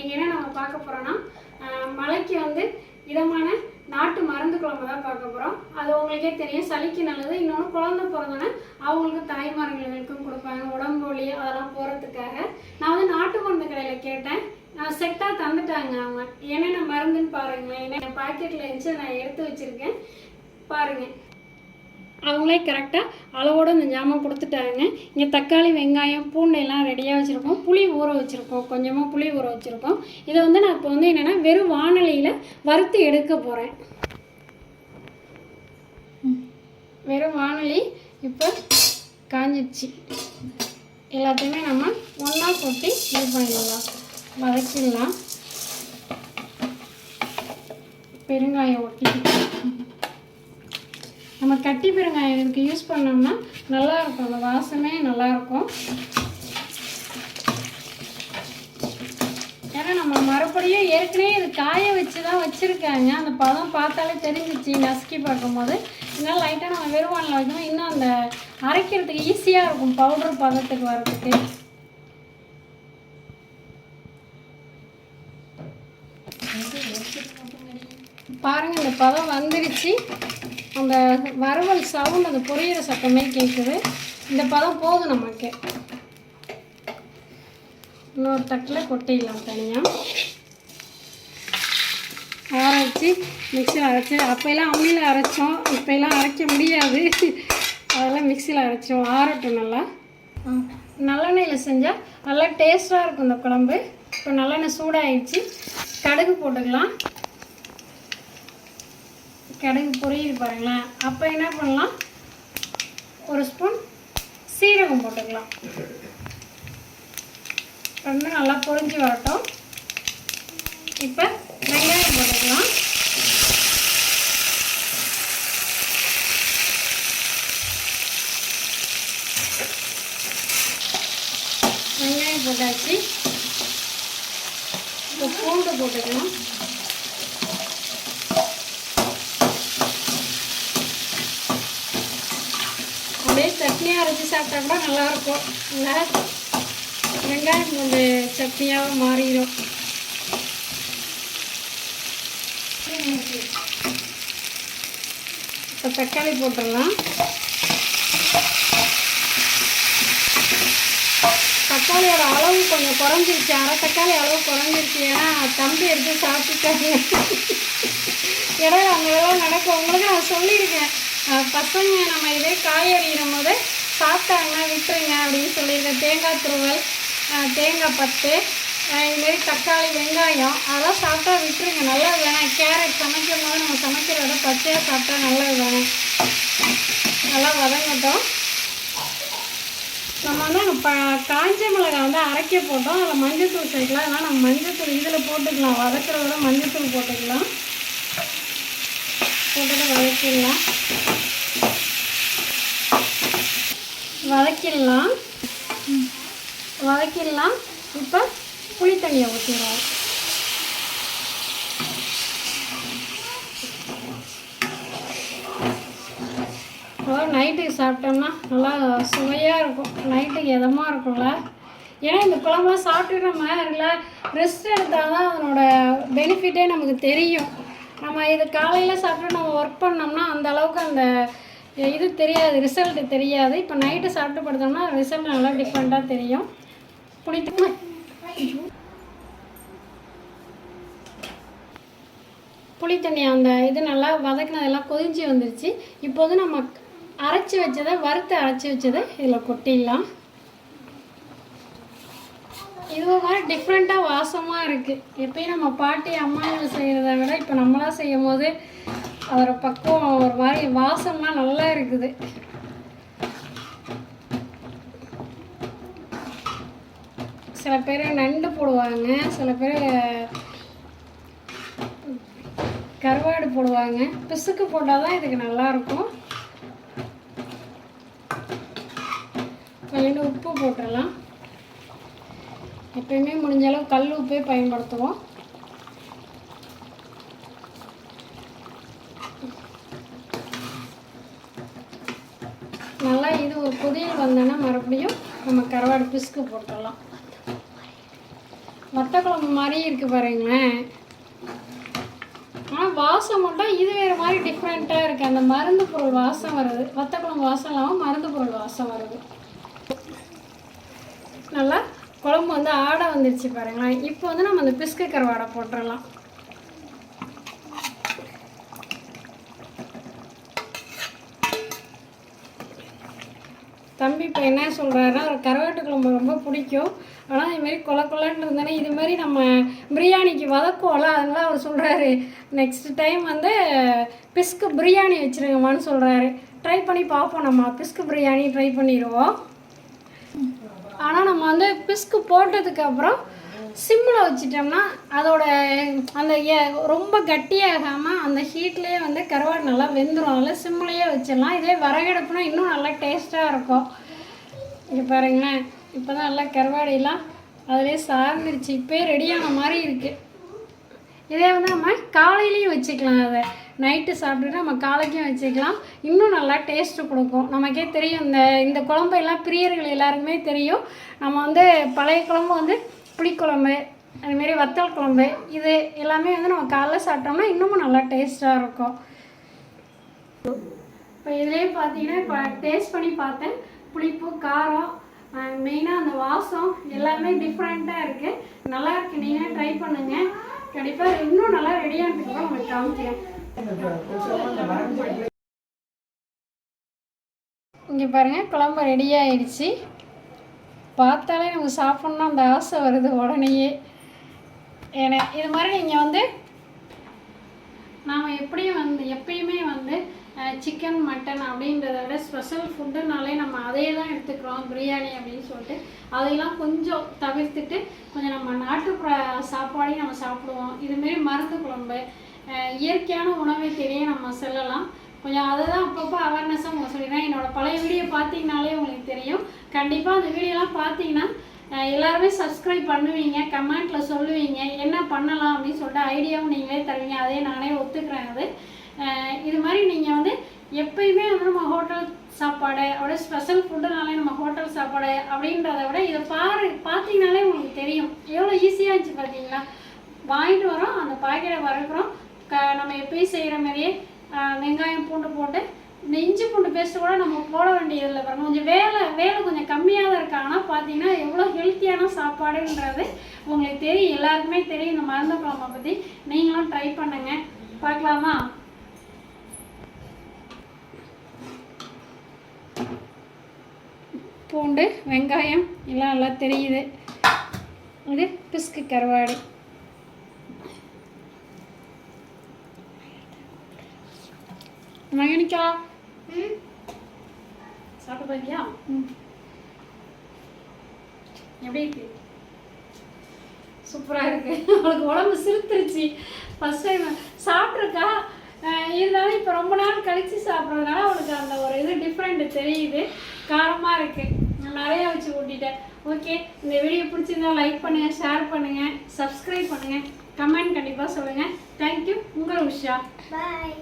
இன்னைக்கு என்ன நம்ம பார்க்க போறோம்னா மலைக்கு வந்து இதமான நாட்டு மருந்து குழம்பு தான் பார்க்க போறோம். அது உங்களுக்கே தெரியும், சளிக்கு நல்லது. இன்னொன்று குழந்தை பிறந்தோன்னே அவங்களுக்கு தாய்மார்களுக்கும் கொடுப்பாங்க, உடம்பு வலி அதெல்லாம் போகிறதுக்காக. நான் வந்து நாட்டு மருந்து கடையில் கேட்டேன், செட்டாக தந்துட்டாங்க. அவங்க என்னென்ன மருந்துன்னு பாருங்களேன். என்ன பாக்கெட்டில் இருந்துச்சு, நான் எடுத்து வச்சுருக்கேன் பாருங்கள். அவங்களே கரெக்டாக அளவோடு இந்த ஜாமான் கொடுத்துட்டாங்க. இங்கே தக்காளி, வெங்காயம், பூண்டு எல்லாம் ரெடியாக வச்சுருக்கோம். புளி ஊற வச்சுருக்கோம், கொஞ்சமாக புளி ஊற வச்சுருக்கோம். இதை வந்து நான் இப்போ வந்து என்னென்னா வெறும் வாணலியில் வறுத்து எடுக்க போகிறேன். வெறும் வாணலி இப்போ காஞ்சிடுச்சு. எல்லாத்தையுமே நம்ம ஒன்றா கொட்டி இது பண்ணிடலாம், வதக்கிடலாம். பெருங்காயம் ஒட்டி நம்ம கட்டி பெருங்காயம் இதுக்கு யூஸ் பண்ணோம்னா நல்லாயிருக்கும், அந்த வாசமே நல்லாயிருக்கும். ஏன்னா நம்ம மறுபடியும் ஏற்கனவே இது காய வச்சு தான் வச்சுருக்காங்க. அந்த பதம் பார்த்தாலே தெரிஞ்சிச்சு நசுக்கி பார்க்கும்போது. இதனால் லைட்டாக நம்ம வெறுவானில் வைக்கணும், இன்னும் அந்த அரைக்கிறதுக்கு ஈஸியாக இருக்கும், பவுடர் பதத்துக்கு வர்றதுக்கு. பாருங்கள், இந்த பதம் வந்துடுச்சு. அந்த வறுவல் சவுண்ட், அந்த பொரியிற சத்தமே கேட்குது. இந்த பதம் போதும் நமக்கு. இன்னொரு தட்டில் கொட்டிடலாம் தனியாக. ஆற வச்சு மிக்சியில் அரைச்சி, அப்போல்லாம் அம்மியில் அரைச்சோம், இப்போல்லாம் அரைக்க முடியாது, அதெல்லாம் மிக்சியில் அரைச்சோம். ஆறட்டும் நல்லா. நல்லெண்ணெயில் செஞ்சால் நல்லா டேஸ்ட்டாக இருக்கும் இந்த குழம்பு. இப்போ நல்லெண்ணெய் சூடாகிடுச்சு, கடுகு போட்டுக்கலாம். கடுகு பொரியுது பாருங்களேன். அப்போ என்ன பண்ணலாம், ஒரு ஸ்பூன் சீரகம் போட்டுக்கலாம். ரெண்டும் நல்லா பொரிஞ்சு வரட்டும். இப்போ வெங்காயம் போட்டுக்கலாம். வெங்காயம் போட்டாச்சு. இப்போ பூண்டு போட்டுக்கலாம். அப்படியே சட்னியாக அரைச்சி சாப்பிட்டா கூட நல்லாயிருக்கும். இல்லை வெங்காயம் கொஞ்சம் சட்னியாக மாறிடும். இப்போ தக்காளி போட்டுடலாம். தக்காளியோட அளவு கொஞ்சம் குறைஞ்சிருச்சு, அரை தக்காளி அளவு குறைஞ்சிருச்சு. ஏன்னா தம்பி எடுத்து சாப்பிட்டுட்டாங்க. இடையில அவங்க எல்லாம் நடக்கும். உங்களுக்கு நான் சொல்லியிருக்கேன், பசங்க நம்ம இதே காயறியும் போது சாப்பிட்டாங்கன்னா விட்டுருங்க அப்படின்னு சொல்லியிருக்கேன். தேங்காய் துருவல், தேங்காய் பத்து, இதுமாரி தக்காளி, வெங்காயம் அதெல்லாம் சாப்பிட்டா விட்டுருங்க. நல்லது வேணாம். கேரட் சமைக்கும் போது நம்ம சமைக்கிறத பச்சையாக சாப்பிட்டா நல்லது வேணும். நல்லா வதங்கட்டும். நம்ம வந்து காஞ்ச மிளகாய் வந்து அரைக்க போட்டோம், அதில் மஞ்சத்தூள் சேர்க்கலாம். அதனால் நம்ம மஞ்சத்தூள் இதில் போட்டுக்கலாம், வதக்கிறத மஞ்சத்தூள் போட்டுக்கலாம். போட்டுட்டு வதக்கிடலாம். இப்போ புளி தண்ணியை ஊற்றிடுவோம். நைட்டுக்கு சாப்பிட்டோம்னா நல்லா சுவையாக இருக்கும், நைட்டுக்கு எதமாக இருக்கும்ல. ஏன்னா இந்த குழம்புலாம் சாப்பிட்டு நம்ம ரெஸ்ட் எடுத்தால் தான் அதனோட பெனிஃபிட்டே நமக்கு தெரியும். நம்ம இது காலையில் சாப்பிட்டு நம்ம ஒர்க் பண்ணோம்னா அந்த அளவுக்கு அந்த இது தெரியாது, ரிசல்ட்டு தெரியாது. இப்போ நைட்டு சாப்பிட்டு படுத்தோம்னா ரிசல்ட் நல்லா டிஃப்ரெண்ட்டாக தெரியும். பிடிக்குமா? புளி தண்ணி அந்த இது நல்லா வதக்கினதெல்லாம் கொதிஞ்சு வந்துருச்சு. இப்போது நம்ம அரைச்சி வச்சதை, வறுத்து அரைச்சி வச்சதை இதில் கொட்டிடலாம். இது ஒரு மாதிரி டிஃப்ரெண்ட்டாக வாசமாக இருக்குது. எப்பயும் நம்ம பாட்டி அம்மாங்கள் செய்கிறத விட இப்போ நம்மளாக செய்யும் போது அதோட பக்குவம் ஒரு மாதிரி வாசமாக நல்லா இருக்குது. சில பேர் நண்டு போடுவாங்க, சில பேர் கருவாடு போடுவாங்க. பிசுக்கு போட்டால் தான் இதுக்கு நல்லாயிருக்கும். கொஞ்சோண்டு உப்பு போட்டுடலாம். எப்பயுமே முடிஞ்ச அளவு கல் உப்பே பயன்படுத்துவோம். நல்லா இது ஒரு கொதியல் வந்தோன்னா மறுபடியும் நம்ம கருவாடு பிசுக்கு போட்டுடலாம். வத்த குழம்பு மாதிரியே இருக்குது பாருங்களேன். ஆனால் வாசம் மட்டும் இது வேறு மாதிரி டிஃப்ரெண்ட்டாக இருக்குது. அந்த மருந்து பொருள் வாசம் வருது. வத்த குழம்பு வாசம் இல்லாமல் மருந்து பொருள் வாசம் வருது. நல்லா குழம்பு வந்து ஆடை வந்துடுச்சு பாருங்களேன். இப்போ வந்து நம்ம அந்த பிஸ்கு கருவாடை போட்டுடலாம். தம்பி இப்போ என்ன சொல்கிறாருன்னா, ஒரு கருவாட்டு குழம்பு ரொம்ப பிடிக்கும், ஆனால் இதுமாரி கொலன்னு இருந்தேன்னா இதுமாரி நம்ம பிரியாணிக்கு வதக்குவோம்ல, அதனால அவர் சொல்கிறாரு நெக்ஸ்ட் டைம் வந்து பிஸ்கு பிரியாணி வச்சுருங்கம்மான்னு சொல்கிறாரு. ட்ரை பண்ணி பார்ப்போம். நம்ம பிஸ்கு பிரியாணி ட்ரை பண்ணிடுவோம். ஆனால் நம்ம வந்து பிஸ்கு போட்டதுக்கப்புறம் சிம்மில் வச்சிட்டோம்னா அதோட அந்த ரொம்ப கட்டியாகாமல் அந்த ஹீட்லேயே வந்து கருவாடு நல்லா வெந்துடும். அதில் சிம்மிலேயே வச்சிடலாம். இதே விறகடுப்புனா இன்னும் நல்லா டேஸ்ட்டாக இருக்கும். இங்கே பாருங்களேன், இப்போ தான் நல்லா கருவாடையெல்லாம் அதிலே சார்ந்துருச்சு. இப்போயே ரெடியான மாதிரி இருக்குது. இதே வந்து நம்ம காலையிலையும் வச்சுக்கலாம். அதை நைட்டு சாப்பிட்டுட்டு நம்ம காலைக்கும் வச்சுக்கலாம். இன்னும் நல்லா டேஸ்ட்டு கொடுக்கும். நமக்கே தெரியும், இந்த குழம்பெல்லாம் பிரியர்கள் எல்லாருக்குமே தெரியும். நம்ம வந்து பழைய குழம்பு வந்து புளிக்குழம்பு, அதுமாரி வத்தல் குழம்பு, இது எல்லாமே வந்து நம்ம காலைல சாப்பிட்டோம்னா இன்னமும் நல்லா டேஸ்ட்டாக இருக்கும். இப்போ இதிலே பார்த்தீங்கன்னா இப்போ டேஸ்ட் பண்ணி பார்த்தேன். புளிப்பு, காரம், மெயினாக அந்த வாசம் எல்லாமே டிஃப்ரெண்ட்டாக இருக்குது. நல்லா இருக்குது. நீங்கள் ட்ரை பண்ணுங்கள். கண்டிப்பாக இன்னும் நல்லா ரெடியானதுக்கப்புறம் உங்களுக்கு காமிக்கிறேன். இங்கே பாருங்கள், குழம்பு ரெடி ஆகிடுச்சு. பார்த்தாலே நமக்கு சாப்பிட்ணுன்னா அந்த ஆசை வருது உடனேயே. ஏன்னா இது மாதிரி நீங்கள் வந்து நாம் எப்பயுமே வந்து சிக்கன், மட்டன் அப்படின்றத விட ஸ்பெஷல் ஃபுட்டுனாலே நம்ம அதையே தான் எடுத்துக்கிறோம், பிரியாணி அப்படின்னு சொல்லிட்டு. அதையெல்லாம் கொஞ்சம் தவிர்த்துட்டு கொஞ்சம் நம்ம நாட்டுப்புற சாப்பாடையும் நம்ம சாப்பிடுவோம். இதுமாரி மருந்து குழம்பு, இயற்கையான உணவை தேடியே நம்ம செல்லலாம். கொஞ்சம் அதை தான் அப்பப்போ அவேர்னஸாக உங்களுக்கு சொல்லிடுறேன். என்னோடய பழைய வீடியோ பார்த்தீங்கனாலே உங்களுக்கு தெரியும். கண்டிப்பாக அந்த வீடியோலாம் பார்த்தீங்கன்னா எல்லாருமே சப்ஸ்கிரைப் பண்ணுவீங்க, கமெண்ட்டில் சொல்லுவீங்க என்ன பண்ணலாம் அப்படின்னு சொல்லிட்டு ஐடியாவும் நீங்களே தருவீங்க. அதே நானே ஒத்துக்கிறேன். அது இது மாதிரி நீங்கள் வந்து எப்பயுமே வந்து நம்ம ஹோட்டல் சாப்பாடு அப்படியே ஸ்பெஷல் ஃபுட்டுனாலே நம்ம ஹோட்டல் சாப்பாடு அப்படின்றத விட இதை பார்த்தீங்கனாலே உங்களுக்கு தெரியும் எவ்வளோ ஈஸியாக இருந்துச்சு. பார்த்தீங்களா, வாங்கிட்டு வரோம், அந்த பாக்கெட்டை வறுக்கிறோம், நம்ம எப்பயும் செய்கிற மாதிரியே வெங்காயம், பூண்டு போட்டு இந்த இஞ்சி பூண்டு பேஸ்ட்டு கூட நம்ம போட வேண்டியதில்லை. பாருங்கள், கொஞ்சம் வேலை கொஞ்சம் கம்மியாக தான் இருக்கு. ஆனால் பார்த்தீங்கன்னா எவ்வளோ ஹெல்த்தியான சாப்பாடுன்றது உங்களுக்கு தெரியும், எல்லாருக்குமே தெரியும். இந்த மருந்து குழம்பை பற்றி நீங்களும் ட்ரை பண்ணுங்கள். பார்க்கலாமா? பூண்டு, வெங்காயம் எல்லாம் நல்லா தெரியுது. இது பிஸ்கு கருவாடு. மகனிக்கா சாப்பிட்டு பாக்கியா? எப்படி இருக்கு? சூப்பராக இருக்கு. அவளுக்கு உடம்பு சிறுத்துருச்சு. ஃபர்ஸ்ட் டைம் சாப்பிட்ருக்கா, இருந்தாலும் இப்போ ரொம்ப நாள் கழித்து சாப்பிட்றதுனால அவளுக்கு அந்த ஒரு இது டிஃப்ரெண்ட் தெரியுது. காரமாக இருக்குது. நான் நிறையா வச்சு ஊட்டிட்டேன். ஓகே, இந்த வீடியோ பிடிச்சிருந்தா லைக் பண்ணுங்கள், ஷேர் பண்ணுங்கள், சப்ஸ்கிரைப் பண்ணுங்கள், கமெண்ட் கண்டிப்பாக சொல்லுங்கள். தேங்க்யூ. உங்கள் உஷா. பாய்.